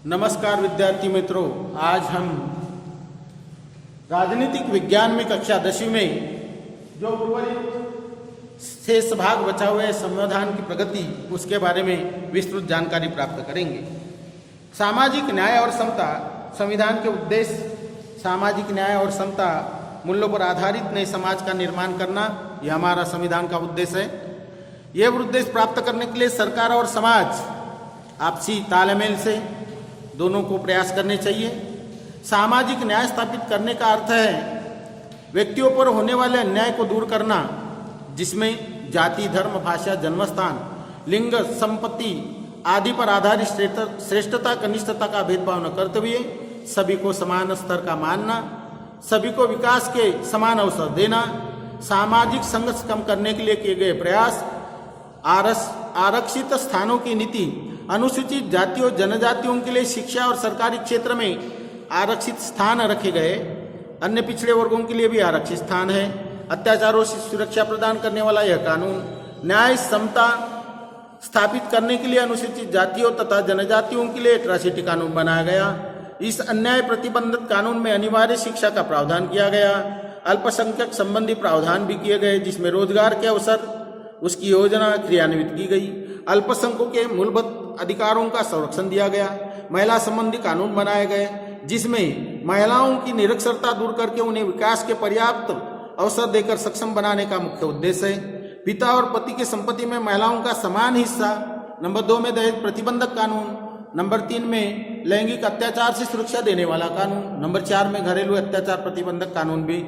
नमस्कार विद्यार्थी मित्रों, आज हम राजनीतिक विज्ञान में कक्षा 10वीं में जो उर्वरित शेष भाग बचा हुआ है संविधान की प्रगति, उसके बारे में विस्तृत जानकारी प्राप्त करेंगे। सामाजिक न्याय और समता संविधान के उद्देश्य सामाजिक न्याय और समता मूल्यों पर आधारित नए समाज का निर्माण करना, यह हमारा संविधान का उद्देश्य है। यह उद्देश्य प्राप्त करने के लिए सरकार और समाज आपसी तालमेल से दोनों को प्रयास करने चाहिए। सामाजिक न्याय स्थापित करने का अर्थ है व्यक्तियों पर होने वाले अन्याय को दूर करना, जिसमें जाति, धर्म, भाषा, जन्मस्थान, लिंग, संपत्ति आदि पर आधारित श्रेष्ठता, कनिष्ठता का भेदभाव न करते हुए सभी को समान स्तर का मानना, सभी को विकास के समान अवसर देना, सामाजिक संघर्ष कम करने के लिए किए गए प्रयास, आरक्षित स्थानों की नीति, अनुसूचित जातियों जनजातियों के लिए शिक्षा और सरकारी क्षेत्र में आरक्षित स्थान रखे गए, अन्य पिछड़े वर्गों के लिए भी आरक्षित स्थान है। अत्याचारों से सुरक्षा प्रदान करने वाला यह कानून न्याय समता स्थापित करने के लिए अनुसूचित जातियों तथा जनजातियों के लिए एट्रॉसिटी कानून बनाया गया। इस अन्याय प्रतिबंधित कानून में अनिवार्य शिक्षा का प्रावधान किया गया। अल्पसंख्यक संबंधी प्रावधान भी किए गए, जिसमें रोजगार के अवसर उसकी योजना क्रियान्वित की गई। अल्पसंख्यकों के मूलभूत अधिकारों का संरक्षण दिया गया। महिला संबंधी कानून बनाए गए, जिसमें महिलाओं की निरक्षरता दूर करके उन्हें विकास के पर्याप्त अवसर देकर सक्षम बनाने का मुख्य उद्देश्य है। पिता और पति की संपत्ति में महिलाओं का समान हिस्सा। नंबर 2 में दहेज प्रतिबंधक कानून। नंबर 3 में लैंगिक अत्याचार से सुरक्षा देने वाला कानून। नंबर 4 में घरेलू अत्याचार प्रतिबंधक कानून भी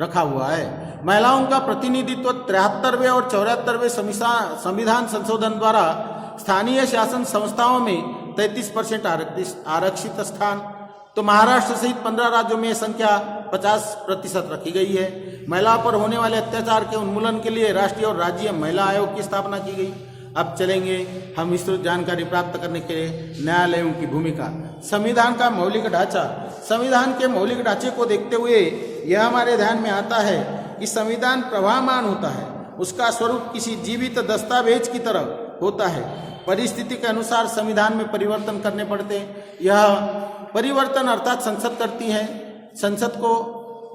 रखा हुआ है। महिलाओं का प्रतिनिधित्व 73वें और 74वें संविधान संशोधन द्वारा स्थानीय शासन संस्थाओं में 33% आरक्षित स्थान। तो महाराष्ट्र सहित 15 राज्यों में संख्या 50% रखी गई है। महिला पर होने वाले अत्याचार के उन्मूलन के लिए राष्ट्रीय और राज्य महिला आयोग की स्थापना की गई। अब चलेंगे हम विस्तृत जानकारी प्राप्त करने के लिए न्यायालयों की भूमिका। संविधान का मौलिक ढांचा। संविधान के मौलिक ढांचे को देखते हुए यह हमारे ध्यान में आता है कि संविधान प्रवाहमान होता है। उसका स्वरूप किसी जीवित दस्तावेज की तरह होता है। परिस्थिति के अनुसार संविधान में परिवर्तन करने पड़ते हैं। यह परिवर्तन अर्थात संसद करती है। संसद को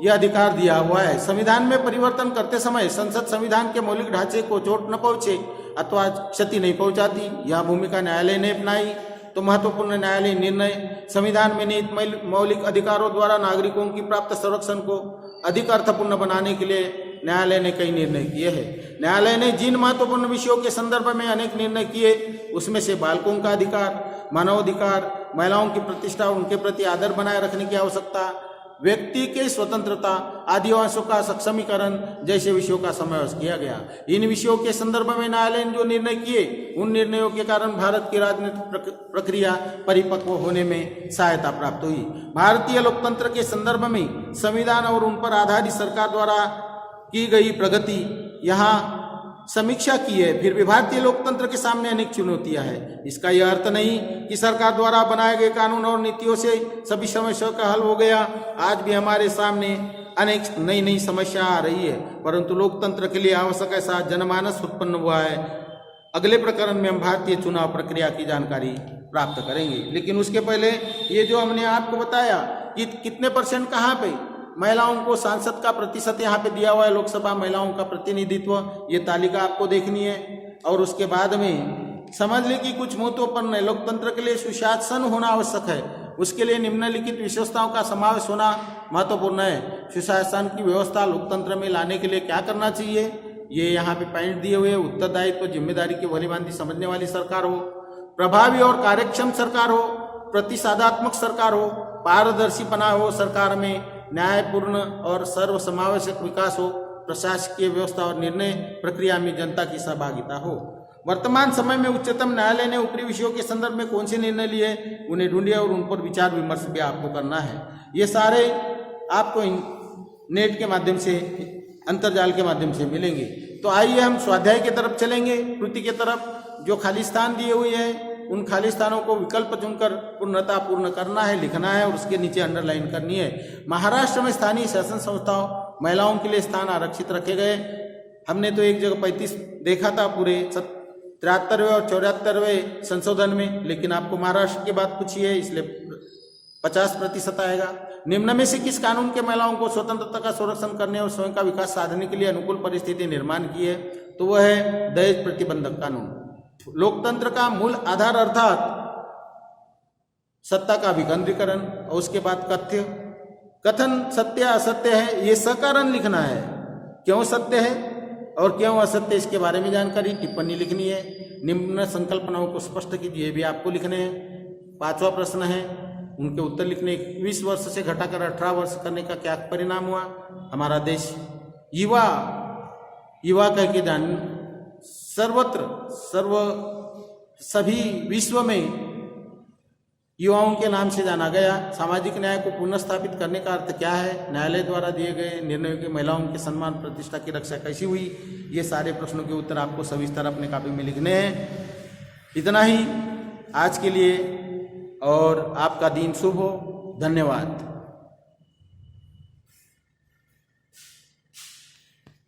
यह अधिकार दिया हुआ है। संविधान में परिवर्तन करते समय संसद संविधान के मौलिक ढांचे को चोट न पहुंचे अथवा क्षति नहीं पहुंचाती। यह भूमिका न्यायालय ने अपनाई। तो महत्वपूर्ण न्यायालय निर्णय। संविधान में निहित मौलिक अधिकारों द्वारा नागरिकों की प्राप्त संरक्षण को अधिक अर्थपूर्ण बनाने के लिए न्यायालय ने कई निर्णय किए हैं। न्यायालय ने जिन महत्वपूर्ण विषयों के संदर्भ में अनेक निर्णय किए, उसमें से बालकों का अधिकार, मानवाधिकार, महिलाओं की प्रतिष्ठा, उनके प्रति आदर बनाए रखने की आवश्यकता, व्यक्ति के स्वतंत्रता, आदिवासियों का सक्षमीकरण जैसे विषयों का समावेश किया गया। इन विषयों के संदर्भ में न्यायालय ने जो निर्णय किए, उन निर्णयों के कारण भारत की राजनीतिक प्रक्रिया परिपक्व होने में सहायता प्राप्त हुई। भारतीय लोकतंत्र के संदर्भ में संविधान और उन पर आधारित सरकार द्वारा की गई प्रगति यहाँ समीक्षा की है। फिर भी भारतीय लोकतंत्र के सामने अनेक चुनौतियां हैं। इसका यह अर्थ नहीं कि सरकार द्वारा बनाए गए कानून और नीतियों से सभी समस्याओं का हल हो गया। आज भी हमारे सामने अनेक नई समस्या आ रही है, परंतु लोकतंत्र के लिए आवश्यक ऐसा जनमानस उत्पन्न हुआ है। अगले प्रकरण में हम भारतीय चुनाव प्रक्रिया की जानकारी प्राप्त करेंगे, लेकिन उसके पहले ये जो हमने आपको बताया कि कितने % कहाँ पे महिलाओं को सांसद का प्रतिशत यहाँ पे दिया हुआ है, लोकसभा महिलाओं का प्रतिनिधित्व, ये तालिका आपको देखनी है। और उसके बाद में समझ ले कि कुछ महत्वपूर्ण है। लोकतंत्र के लिए सुशासन होना आवश्यक है। उसके लिए निम्नलिखित विशेषताओं का समावेश होना महत्वपूर्ण है। सुशासन की व्यवस्था लोकतंत्र में लाने के लिए क्या करना चाहिए, ये यहाँ पे पॉइंट दिए हुए। उत्तरदायित्व, जिम्मेदारी की भलीभांति समझने वाली सरकार हो, प्रभावी और कार्यक्षम सरकार हो, प्रतिसादात्मक सरकार हो, पारदर्शीपना हो सरकार में, न्यायपूर्ण और सर्वसमावेशक विकास हो, प्रशासकीय व्यवस्था और निर्णय प्रक्रिया में जनता की सहभागिता हो। वर्तमान समय में उच्चतम न्यायालय ने ऊपरी विषयों के संदर्भ में कौन से निर्णय लिए, उन्हें ढूंढिए और उन पर विचार विमर्श भी आपको करना है। ये सारे आपको नेट के माध्यम से, अंतर्जाल के माध्यम से मिलेंगे। तो आइए हम स्वाध्याय की तरफ चलेंगे, कृति की तरफ। जो खाली स्थान दिए हुए हैं, उन खाली स्थानों को विकल्प चुनकर पूर्णता पूर्ण करना है, लिखना है और उसके नीचे अंडरलाइन करनी है। महाराष्ट्र में स्थानीय शासन संस्थाओं महिलाओं के लिए स्थान आरक्षित रखे गए। हमने तो एक जगह 35 देखा था, पूरे 73वें और 74वें संशोधन में, लेकिन आपको महाराष्ट्र की बात पूछी है इसलिए 50% आएगा। निम्न में से किस कानून के महिलाओं को स्वतंत्रता का संरक्षण करने और स्वयं का विकास साधने के लिए अनुकूल परिस्थिति निर्माण की है? तो वह है दहेज प्रतिबंधक कानून। लोकतंत्र का मूल आधार अर्थात सत्ता का विकेंद्रीकरण, और उसके बाद कथ्य कथन सत्य असत्य है ये सकारण लिखना है, क्यों सत्य है और क्यों असत्य इसके बारे में जानकारी, टिप्पणी लिखनी है। निम्न संकल्पनाओं को स्पष्ट कीजिए, ये भी आपको लिखने हैं। 5वां प्रश्न है, उनके उत्तर लिखने। 20 वर्ष से घटाकर 18 वर्ष करने का क्या परिणाम हुआ? हमारा देश युवा कह के जान सर्वत्र सभी विश्व में युवाओं के नाम से जाना गया। सामाजिक न्याय को पुनर्स्थापित करने का अर्थ क्या है? न्यायालय द्वारा दिए गए निर्णयों के महिलाओं के सम्मान प्रतिष्ठा की रक्षा कैसी हुई? ये सारे प्रश्नों के उत्तर आपको सविस्तर अपने कॉपी में लिखने हैं। इतना ही आज के लिए, और आपका दिन शुभ हो। धन्यवाद।